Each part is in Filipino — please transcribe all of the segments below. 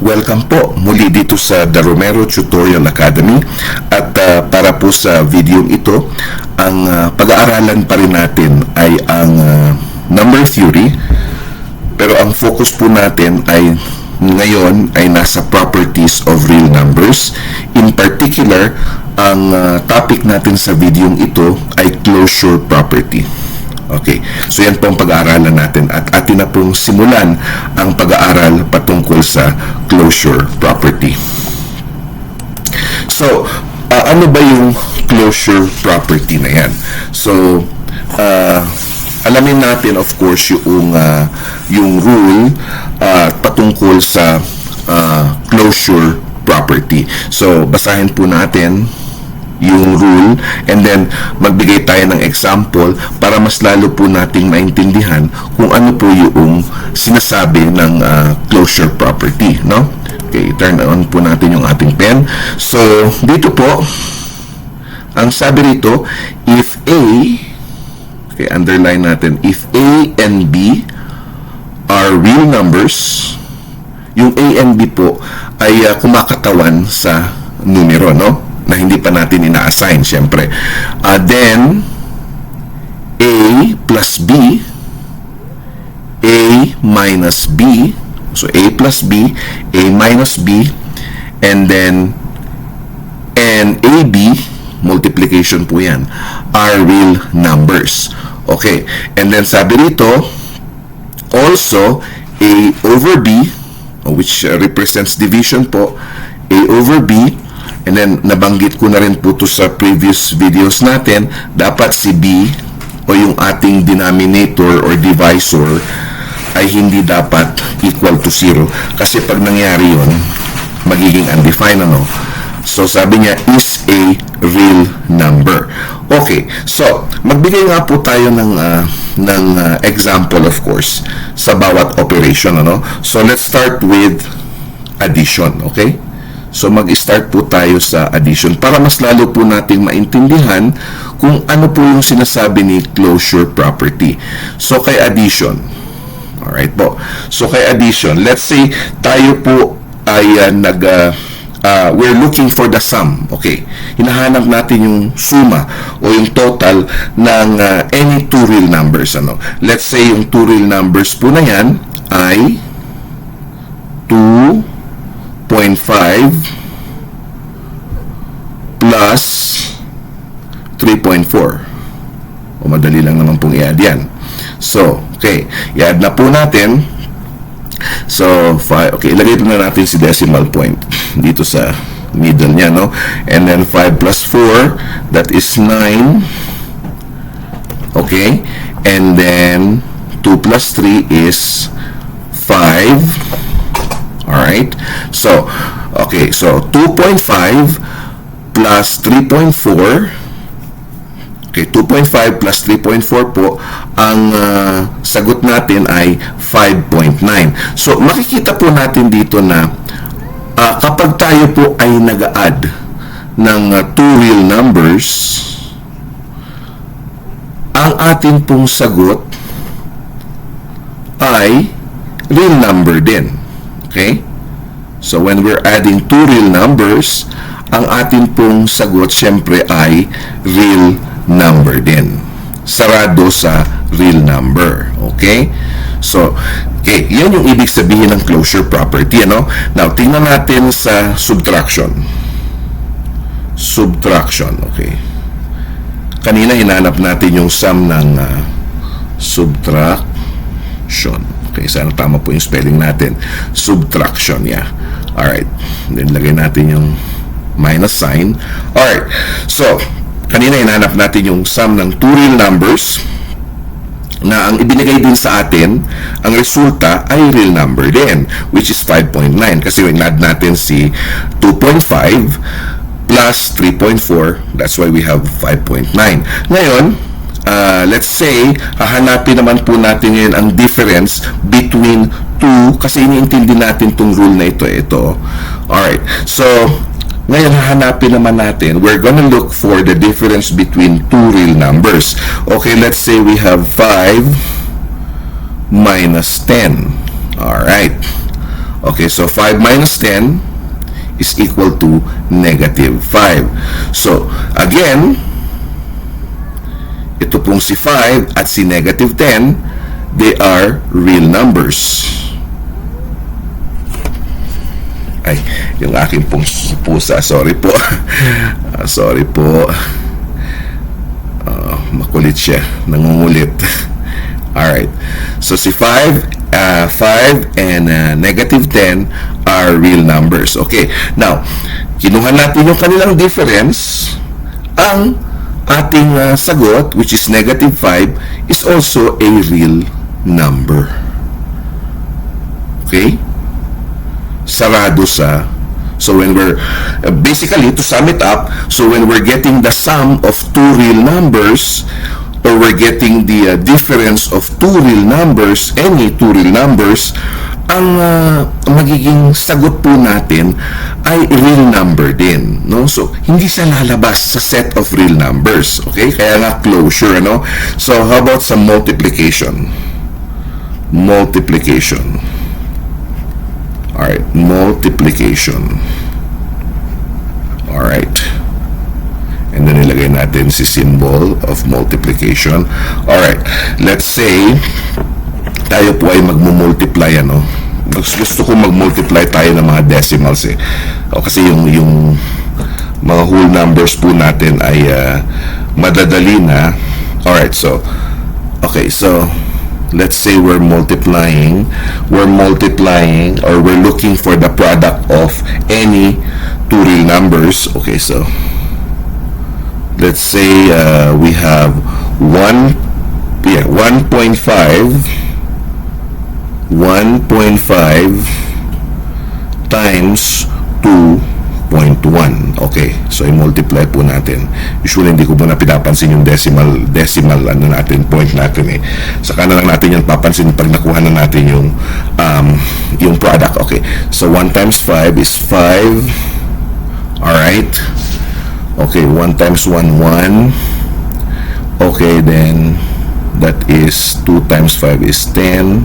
Welcome po muli dito sa The Romero Tutorial Academy at para po sa video ito, ang pag-aaralan pa rin natin ay ang number theory, pero ang focus po natin ay ngayon ay nasa properties of real numbers. In particular, ang topic natin sa video ito ay closure property. Okay, so yan po ang pag-aaralan natin at atin na pong simulan ang pag-aaral patungkol sa closure property. So, ano ba yung closure property na yan? So, alamin natin of course yung rule patungkol sa closure property. So, basahin po natin yung rule and then magbigay tayo ng example para mas lalo po nating maintindihan kung ano po yung sinasabi ng closure property, no? Okay, turn on po natin yung ating pen. So, dito po ang sabi rito, if A, okay, underline natin, if A and B are real numbers, yung A and B po ay kumakatawan sa numero, no? Na hindi pa natin ina-assign, syempre. Then, A plus B, A minus B, so A plus B, A minus B, and then, and AB, multiplication po yan, are real numbers. Okay, and then sabi rito, also, A over B, which represents division po, A over B, and then, nabanggit ko na rin po ito sa previous videos natin, dapat si B o yung ating denominator or divisor ay hindi dapat equal to 0. Kasi pag nangyari yun, magiging undefined, ano? So, sabi niya, is a real number. Okay, so, magbigay nga po tayo ng example, of course, sa bawat operation, ano? So, let's start with addition, okay? So, mag-start po tayo sa addition para mas lalo po nating maintindihan kung ano po yung sinasabi ni closure property. So, kay addition. Alright po. So, kay addition, let's say tayo po ay we're looking for the sum. Okay. Hinahanap natin yung suma o yung total ng any two real numbers. Ano? Let's say yung two real numbers po na yan ay 2.5 plus 3.4. O madali lang naman pong i-add yan. So, okay. I-add na po natin. So, 5. Okay, ilagay po na natin si decimal point dito sa middle niya, no? And then 5 plus 4, that is 9. Okay. And then 2 plus 3 is 5. Alright, so, okay, so 2.5 plus 3.4, okay, 2.5 plus 3.4 po, ang sagot natin ay 5.9. So, makikita po natin dito na kapag tayo po ay nag-add ng two real numbers, ang atin pong sagot ay real number din. Okay? So, when we're adding two real numbers, ang atin pong sagot, syempre, ay real number din. Sarado sa real number. Okay? So, okay, yan yung ibig sabihin ng closure property, ano? Now, tingnan natin sa subtraction. Subtraction, okay. Kanina, hinanap natin yung sum ng subtraction. Okay, sana tama po yung spelling natin. Subtraction, yeah. Alright. Then, lagay natin yung minus sign. Alright. So, kanina hinanap natin yung sum ng two real numbers na ang ibinigay din sa atin, ang resulta ay real number din, which is 5.9. Kasi in-add natin si 2.5 plus 3.4. That's why we have 5.9. Ngayon, let's say, hahanapin naman po natin ngayon ang difference between 2, kasi iniintindi natin itong rule na ito. Alright, so, ngayon hahanapin naman natin, we're gonna look for the difference between two real numbers. Okay, let's say we have 5 minus 10. Alright, Okay, so 5 minus 10 is equal to negative 5. So, again, ito pong si 5 at si negative 10, they are real numbers. Ay, yung aking pong pusa, sorry po. Sorry po. Makulit siya, nangungulit. Alright, so si 5 and negative 10 are real numbers. Okay, now, kinuha natin yung kanilang difference. Ang ating sagot, which is negative 5, is also a real number. Okay? Sarado sa. So when we're basically, to sum it up, so when we're getting the sum of two real numbers, or we're getting the difference of two real numbers, any two real numbers, ang magiging sagot po natin ay real number din, no? So hindi siya lalabas sa set of real numbers. Okay, kaya nga closure, ano? So how about some multiplication? Alright, multiplication. Alright. And then ilagay natin si symbol of multiplication. Alright, let's say tayo po ay magmumultiply, ano? Gusto ko magmultiply tayo ng mga decimals eh. O, kasi yung mga whole numbers po natin ay madadali na. Alright, so okay, so let's say we're multiplying or we're looking for the product of any two real numbers. Okay, so let's say we have 1.5 times 2.1. Okay, so i-multiply po natin. Usually hindi ko muna pinapansin yung decimal ano natin, point natin eh. Saka na lang natin yung papansin pag nakuha na natin yung product. Okay, so 1 times 5 is 5. Alright. Okay, 1 times 1, 1. Okay, then that is 2 times 5 is 10.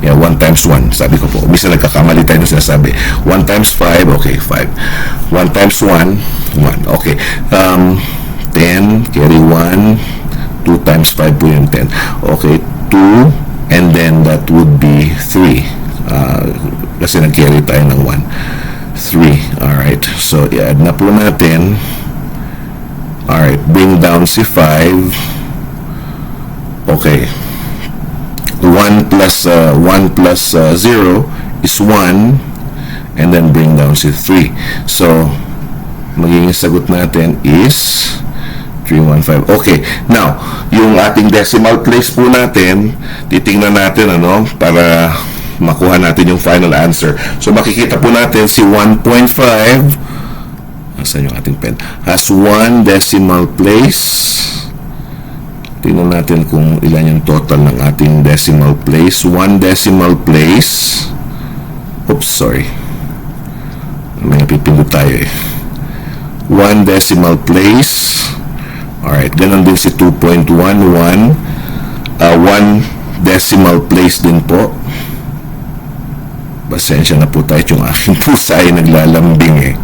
Yeah, 1 times 1. Sabi ko po, bisa nagkakamali tayo na sinasabi. 1 times 5, okay, 5. 1 times 1, 1. Okay. 10, carry 1. 2 times 5 po yung 10. Okay, 2, and then that would be 3. Kasi nag-carry tayo ng 1. 3. Alright, so i-add na po natin. Alright, bring down si 5. Okay. 1 plus 0 is 1, and then bring down si 3. So magiging sagot natin is 315. Okay, now yung ating decimal place po natin, titingnan natin, ano, para makuha natin yung final answer. So makikita po natin si 1.5, asan yung ating pen, has 1 decimal place. Tingnan natin kung ilan yung total ng ating decimal place. 1 decimal place. Oops, sorry. May napipindot tayo eh. 1 decimal place. Alright, ganun din si 2.11. 1 decimal place din po. Pasensya na po tayo, yung aking pusa ay naglalambing eh.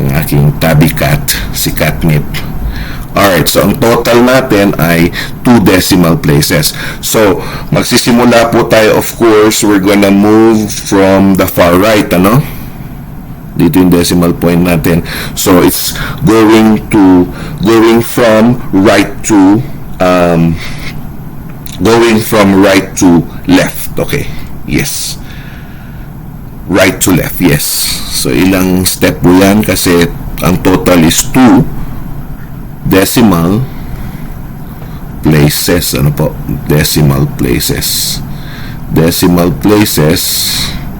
Yung aking tabby cat, si Catnip. Alright, so ang total natin ay 2 decimal places. So, magsisimula po tayo, of course, we're gonna move from the far right, ano? Dito yung decimal point natin. So, it's going from right to left. Okay, yes. Right to left, yes. So, ilang step po yan kasi ang total is 2 decimal places. Ano po? Decimal places.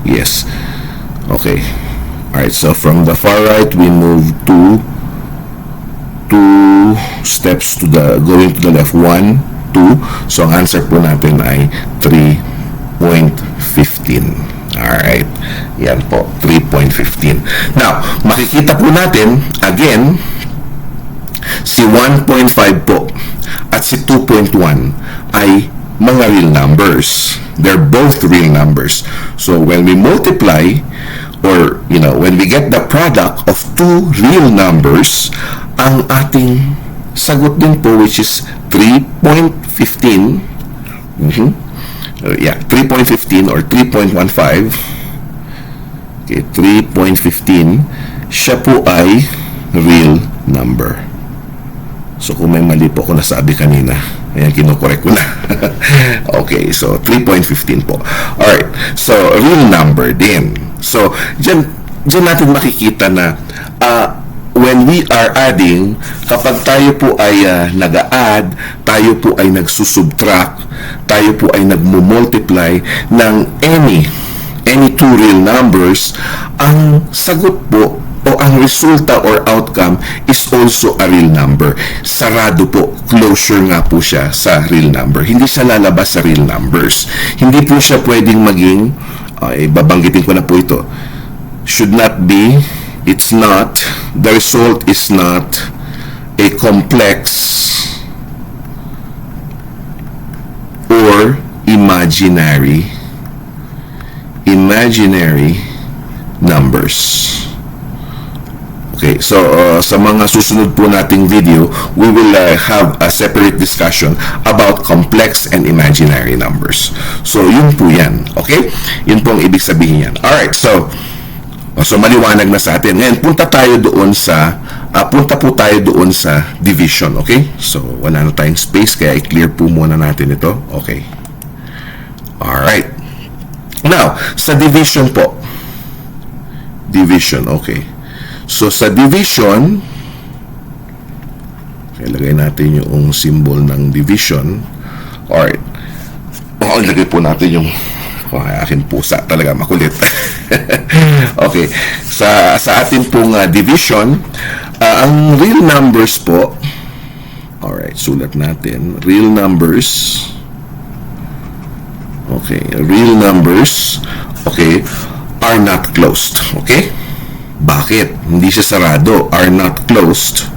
Yes. Okay. Alright, so from the far right, we move two steps to going to the left. 1, 2. So, ang answer po natin ay 3.15. Alright. Yan po. 3.15. Now, makikita po natin, again, si 1.5 po at si 2.1 ay mga real numbers. They're both real numbers. So when we multiply, or when we get the product of two real numbers, ang ating sagot din po, which is 3.15, 3.15 or 3.15, okay, 3.15, siya po ay real number. So kung may mali po ako nasabi kanina, ayan, kinokorek ko na. Okay, so 3.15 po. Alright, so real number din. So, dyan natin makikita na when we are adding, kapag tayo po ay nag-a-add, tayo po ay nagsusubtract, tayo po ay nagmumultiply ng any two real numbers, ang sagot po o ang resulta or outcome is also a real number. Sarado po, closure nga po siya sa real number. Hindi siya lalabas sa real numbers. Hindi po siya pwedeng maging, babanggitin ko na po ito, should not be, it's not, the result is not a complex or imaginary numbers. Okay, so sa mga susunod po nating video, we will have a separate discussion about complex and imaginary numbers. So, yun po yan. Okay? Yun po ang ibig sabihin yan. Alright, so maliwanag na sa atin. Ngayon, punta po tayo doon sa division. Okay? So, wala na tayong space, kaya i-clear po muna natin ito. Okay. Alright. Now, sa division po. Division, okay. So, sa division, ilagay natin yung symbol ng division. Alright. Ilagay po natin yung aking pusa. Talaga makulit. Okay. Sa ating pong division, ang real numbers po, alright, sulat natin. Real numbers. Okay. Real numbers, okay, are not closed. Okay? Bakit? Hindi siya sarado. Are not closed.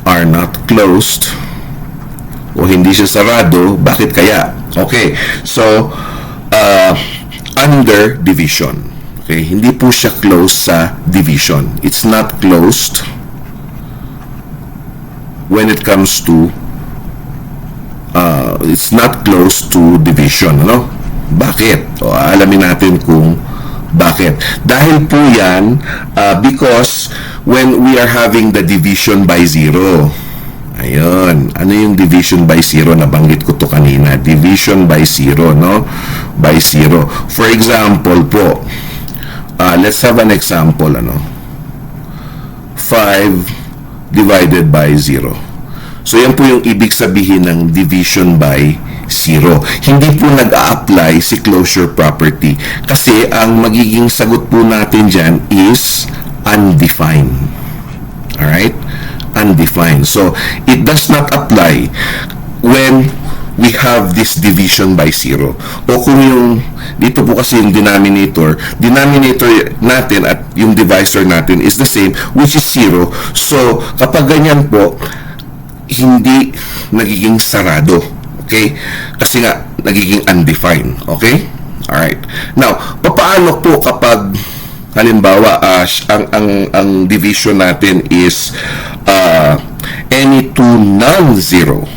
Are not closed. O hindi siya sarado. Bakit kaya? Okay. So, under division. Okay. Hindi po siya closed sa division. It's not closed when it comes to it's not closed to division. Ano? Bakit? O, alamin natin kung bakit? Dahil po yan, because when we are having the division by zero, ayun, ano yung division by zero? Nabanggit ko to kanina. Division by zero, no? By zero. For example po, let's have an example, 5 divided by 0. So, yan po yung ibig sabihin ng division by 0. Hindi po nag-a-apply si closure property kasi ang magiging sagot po natin dyan is undefined. Alright? Undefined. So, it does not apply when we have this division by 0. O kung yung, dito po kasi yung denominator natin at yung divisor natin is the same, which is 0. So, kapag ganyan po, hindi nagiging sarado. Okay? Kasi nga, nagiging undefined. Okay? Alright. Now, paano po kapag halimbawa, ang division natin is any two non-zero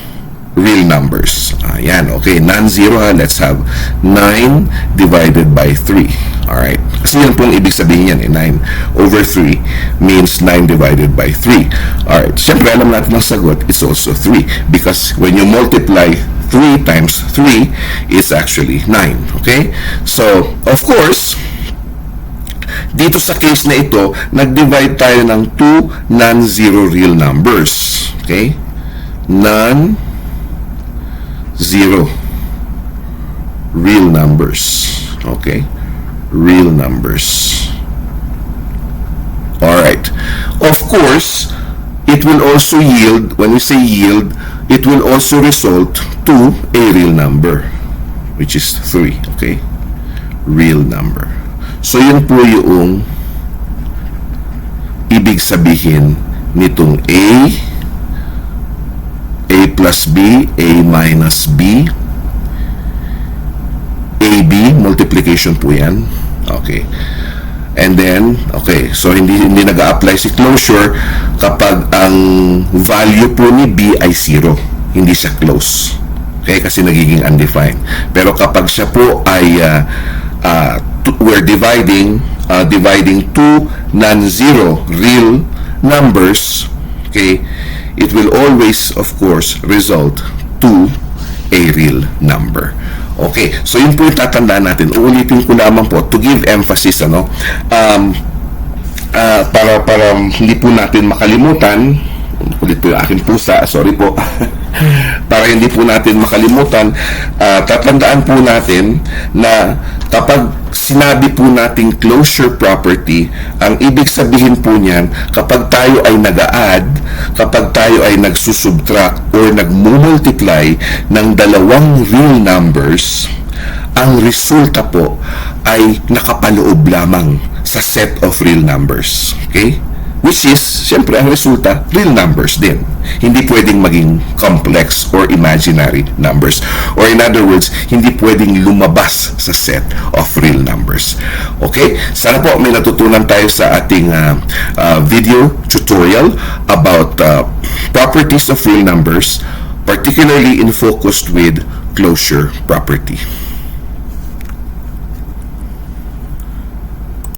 real numbers. Ayan, okay. Non-zero, let's have 9 divided by 3. Alright. Kasi yan pong ibig sabihin yan, 9 over 3 means 9 divided by 3. Alright. Siyempre, alam natin ang sagot is also 3 because when you multiply 3 times 3 is actually 9. Okay? So, of course, dito sa case na ito, nag-divide tayo ng 2 non-zero real numbers. Okay? Non-zero real numbers. Okay? Real numbers. Alright. Of course, it will also yield, when we say yield, it will also result to a real number, which is 3. Okay? Real number. So, yun po yung ibig sabihin nitong A plus B, A minus B, B, multiplication po yan. Okay. And then, okay, so hindi nag-a-apply si closure kapag ang value po ni B ay 0. Hindi siya close. Okay, kasi nagiging undefined. Pero kapag siya po ay we're dividing two non-zero real numbers, okay, it will always, of course, result to a real number. Okay, so yun po yung tatandaan natin. Uulitin ko lamang po to give emphasis, ano, para hindi po natin makalimutan. Ulit po yung aking pusa, sorry po. Para hindi po natin makalimutan, tatandaan po natin na kapag sinabi po nating closure property, ang ibig sabihin po niyan, kapag tayo ay nag-a-add, kapag tayo ay nagsusubtract or nagmumultiply ng dalawang real numbers, ang resulta po ay nakapaloob lamang sa set of real numbers. Okay? Which is, siyempre, ang resulta, real numbers din. Hindi pwedeng maging complex or imaginary numbers. Or in other words, hindi pwedeng lumabas sa set of real numbers. Okay? Sana po may natutunan tayo sa ating video tutorial about properties of real numbers, particularly in focused with closure property.